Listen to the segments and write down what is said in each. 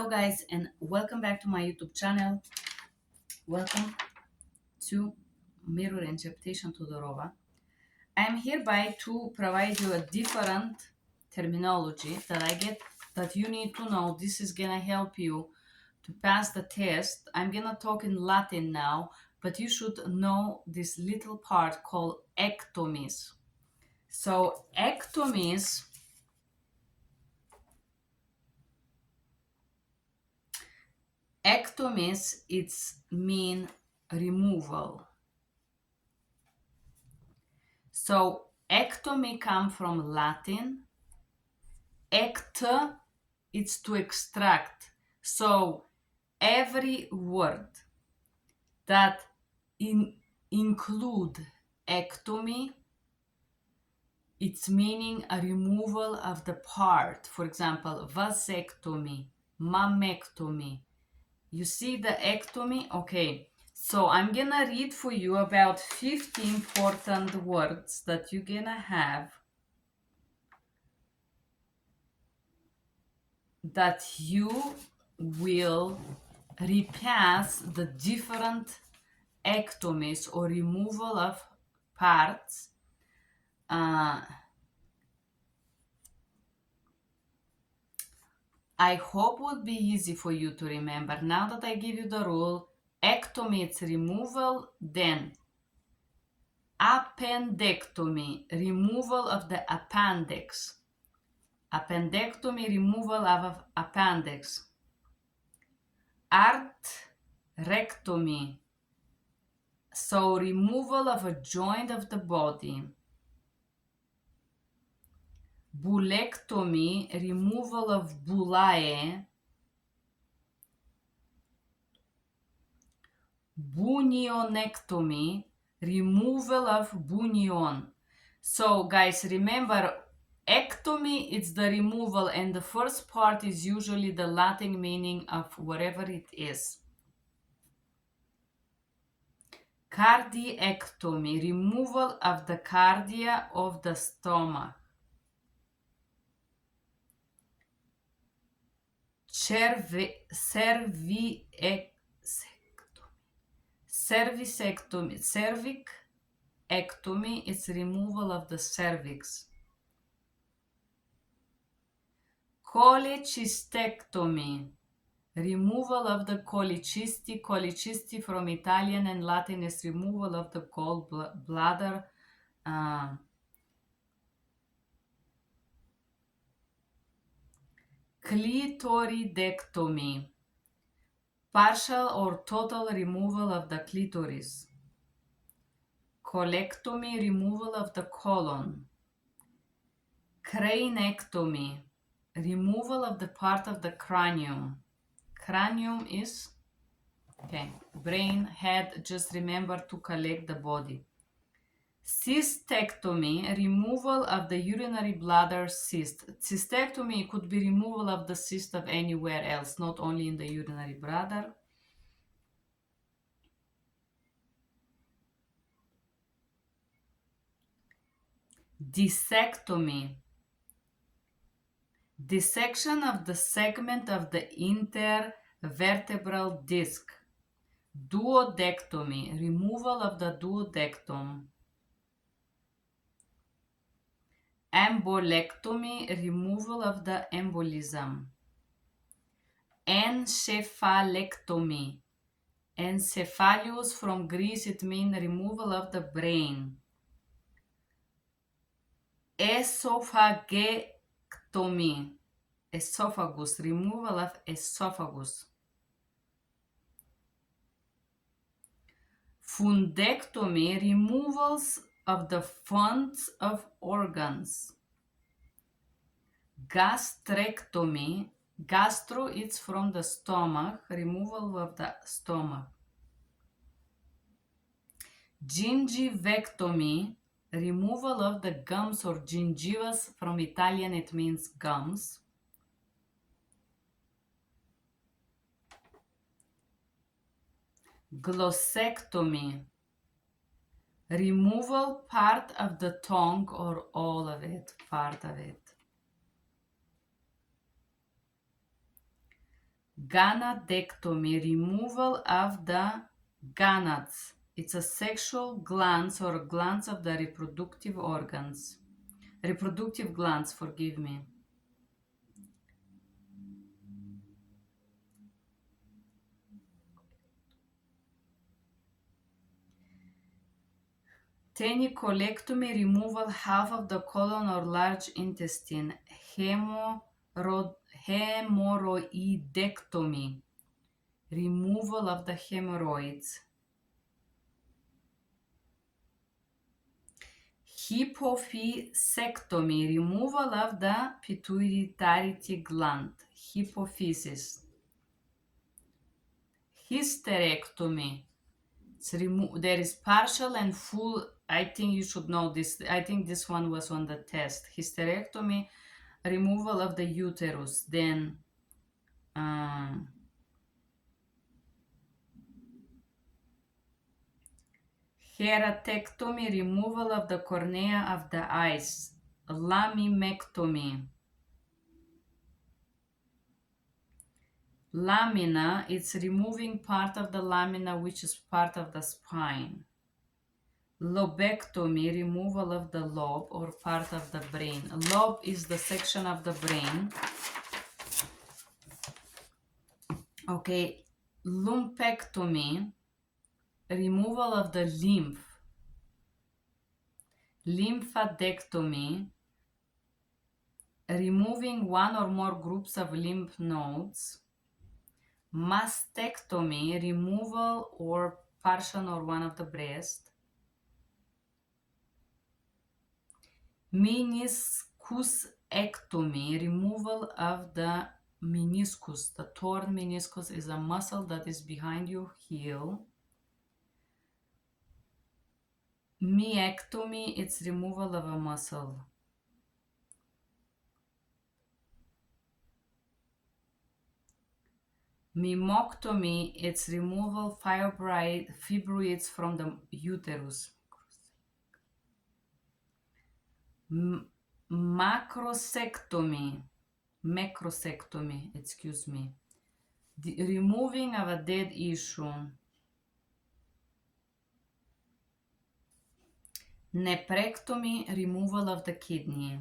Hello guys and welcome back to my YouTube channel. Welcome to Mirror Interpretation Todorova. I am hereby to provide you a different terminology that you need to know. This is gonna help you to pass the test. I'm gonna talk in Latin now, but you should know this little part called ectomies. So ectomies it's mean removal. So ectomy come from Latin. Ect, it's to extract. So every word that include ectomy, it's meaning a removal of the part. For example, vasectomy, mammectomy. You see the ectomy? Okay. So I'm gonna read for you about 50 important words that you're gonna have that you will repass the different ectomies or removal of parts. I hope would be easy for you to remember. Now that I give you the rule, ectomy it's removal, then appendectomy, removal of the appendix. Appendectomy, removal of appendix. Arthrectomy, so removal of a joint of the body. Bulectomy, removal of bullae. Bunionectomy, removal of bunion. So guys, remember, ectomy is the removal, and the first part is usually the Latin meaning of whatever it is. Cardiectomy, removal of the cardia of the stomach. Cervicectomy is removal of the cervix. Cholecystectomy, removal of the colicisti. Colicisti from Italian and Latin is removal of the gallbladder. Clitoridectomy, partial or total removal of the clitoris. Colectomy, removal of the colon. Craniectomy, removal of the part of the cranium. Cranium is, brain, head, just remember to collect the body. Cystectomy, removal of the urinary bladder cyst. Cystectomy could be removal of the cyst of anywhere else, not only in the urinary bladder. Discectomy, dissection of the segment of the intervertebral disc. Duodectomy, removal of the duodectum. Embolectomy, removal of the embolism. Encephalectomy, encephalius from Greece, it means removal of the brain. Esophagectomy, esophagus, removal of esophagus. Fundectomy, removals of the funds of organs. Gastrectomy, gastro, it's from the stomach, removal of the stomach. Gingivectomy, removal of the gums or gingivas, from Italian it means gums. Glossectomy, removal part of the tongue or all of it, part of it. Gonadectomy, removal of the gonads. It's a sexual glands or glands of the reproductive organs. Reproductive glands, forgive me. Tenicolectomy, removal half of the colon or large intestine. Hemorrhoidectomy, removal of the hemorrhoids. Hypophysectomy, removal of the pituitary gland. Hypophysis. Hysterectomy. There is partial and full. I think you should know this. I think this one was on the test. Hysterectomy, removal of the uterus. Then keratectomy, removal of the cornea of the eyes. Lamimectomy. Lamina, it's removing part of the lamina, which is part of the spine. Lobectomy, removal of the lobe or part of the brain. Lobe is the section of the brain. Okay, lumpectomy, removal of the lymph. Lymphadenectomy, removing one or more groups of lymph nodes. Mastectomy, removal or partial or one of the breast. Meniscusectomy, removal of the meniscus. The torn meniscus is a muscle that is behind your heel. Myectomy, it's removal of a muscle. Mymectomy, it's removal fibroids from the uterus. Macrosectomy, excuse me, the removing of a dead issue. Nephrectomy, removal of the kidney.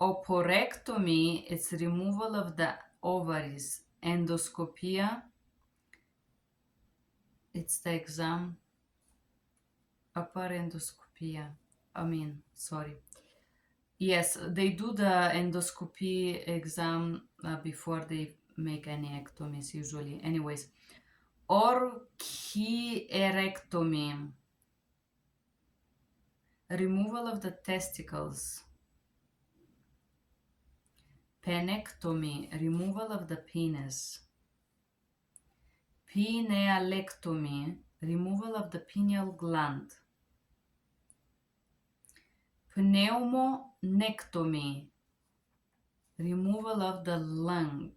Oophorectomy, it's removal of the ovaries. Endoscopia, it's the exam. Upper endoscopia. Yes, they do the endoscopy exam before they make any ectomies usually. Anyways, orchierectomy, removal of the testicles. Penectomy, removal of the penis. Pinealectomy, removal of the pineal gland. Pneumonectomy, removal of the lung.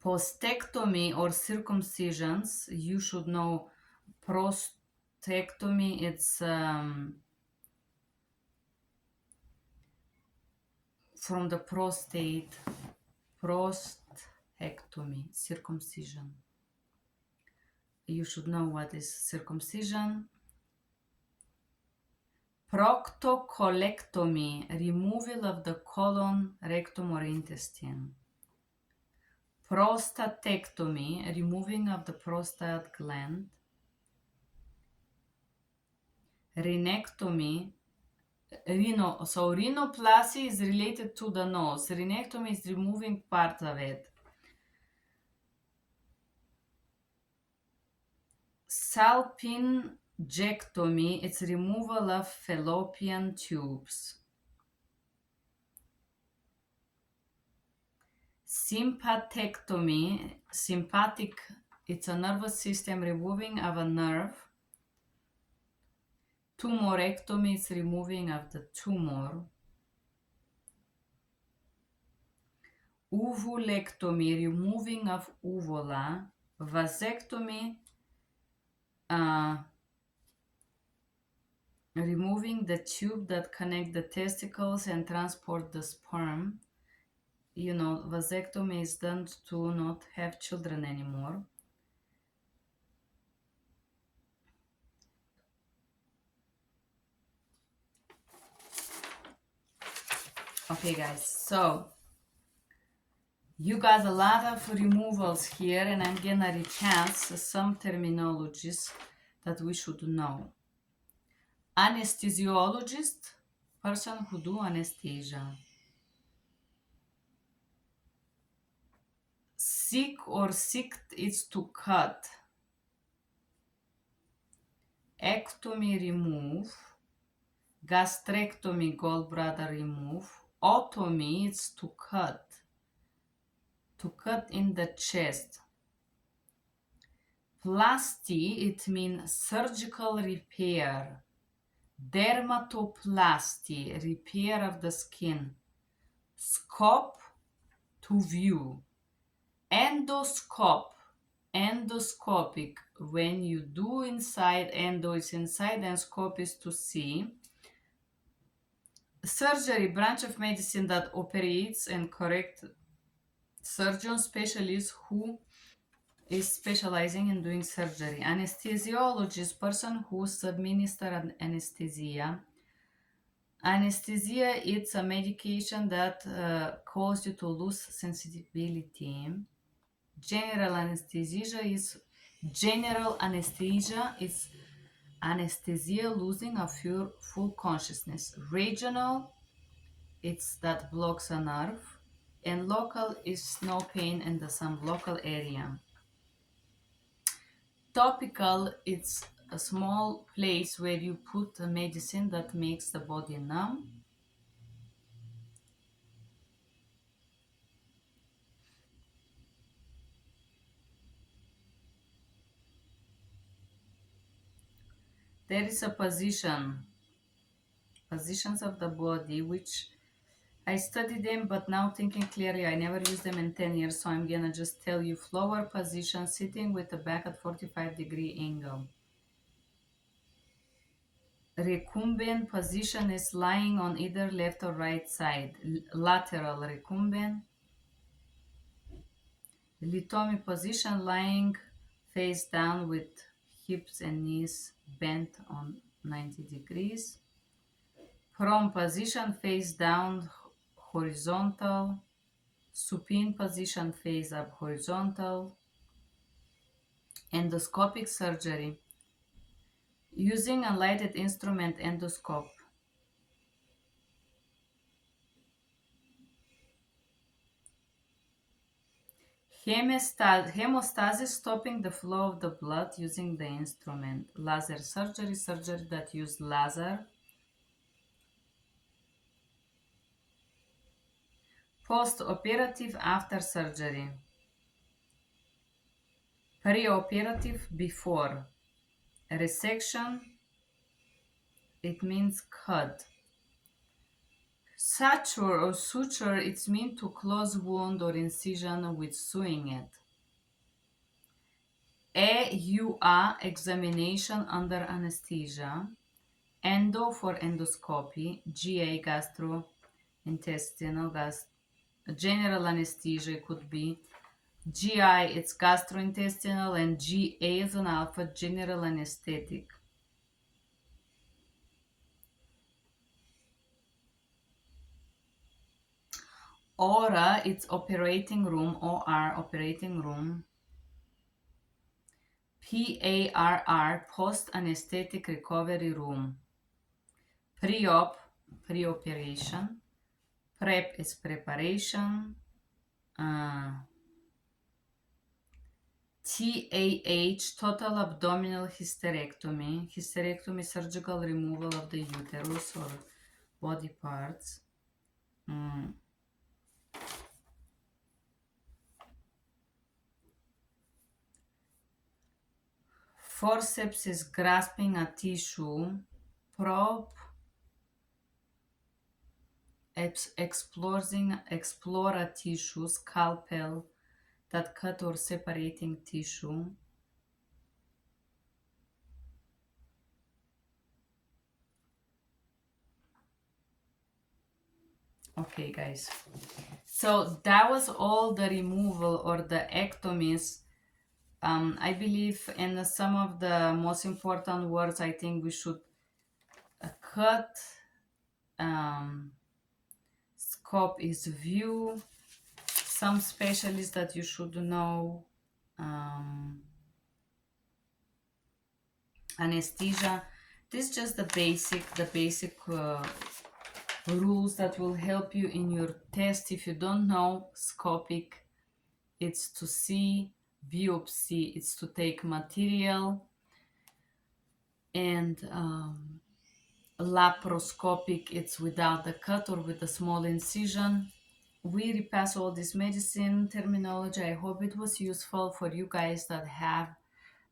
Prostectomy or circumcisions, you should know. Prostectomy, it's from the prostate. Prostectomy, circumcision. You should know what is circumcision. Proctocolectomy, removal of the colon, rectum, or intestine. Prostatectomy, removing of the prostate gland. Rhinectomy, rhinoplasty is related to the nose. Rhinectomy is removing part of it. Salpingectomy, it's removal of fallopian tubes. Sympathectomy, sympathetic, it's a nervous system removing of a nerve. Tumorectomy is removing of the tumor. Ovulectomy, removing of uvula. Vasectomy, removing the tube that connect the testicles and transport the sperm. You know, vasectomy is done to not have children anymore. Okay, guys, so you got a lot of removals here, and I'm gonna recap some terminologies that we should know. Anesthesiologist, person who do anesthesia. Sick or sicked is to cut. Ectomy, remove. Gastrectomy, gallbladder remove. Otomy is to cut in the chest. Plasty, it means surgical repair. Dermatoplasty, repair of the skin. Scope, to view. Endoscope, endoscopic, when you do inside, endo is inside and scope is to see. Surgery, branch of medicine that operates and correct. Surgeon, specialist who is specializing in doing surgery. Anesthesiologist, person who administers anesthesia. Anesthesia, it's a medication that causes you to lose sensibility. General anesthesia is anesthesia losing of your full consciousness. Regional, it's that blocks a nerve. And local is no pain in some local area. Topical, it's a small place where you put a medicine that makes the body numb. There is a positions of the body which I studied them, but now thinking clearly, I never used them in 10 years, so I'm gonna just tell you flower position, sitting with the back at 45-degree angle. Recumbent position is lying on either left or right side. Lateral recumbent. Lithomy position, lying face down with hips and knees bent on 90 degrees. Prone position, face down, horizontal. Supine position, face up, horizontal. Endoscopic surgery, using a lighted instrument, endoscope. Hemostasis, stopping the flow of the blood using the instrument. Laser surgery, surgery that use laser. Post-operative, after surgery. Pre-operative, before. Resection, it means cut. Suture or suture, it's meant to close wound or incision with sewing it. EUA, examination under anesthesia. Endo for endoscopy. GA, gastrointestinal, general anesthesia could be. GI, it's gastrointestinal, and GA is an alpha, general anesthetic. ORA, it's operating room, OR, operating room. PARR, post-anesthetic recovery room. Pre-op, pre-operation. Prep is preparation. TAH, total abdominal hysterectomy. Hysterectomy, surgical removal of the uterus or body parts. Forceps is grasping a tissue. Probe, explore a tissue, scalpel that cut or separating tissue. Okay, guys. So that was all the removal or the ectomies. I believe in some of the most important words, I think we should cut. Scope is view. Some specialists that you should know. Anesthesia. This is just the basic rules that will help you in your test. If you don't know, scopic, it's to see, biopsy, it's to take material, and laparoscopic, it's without the cut or with a small incision. We repass all this medicine terminology. I hope it was useful for you guys that have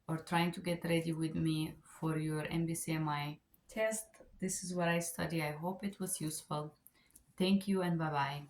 or trying to get ready with me for your MBCMI test. This is what I study. I hope it was useful. Thank you and bye bye.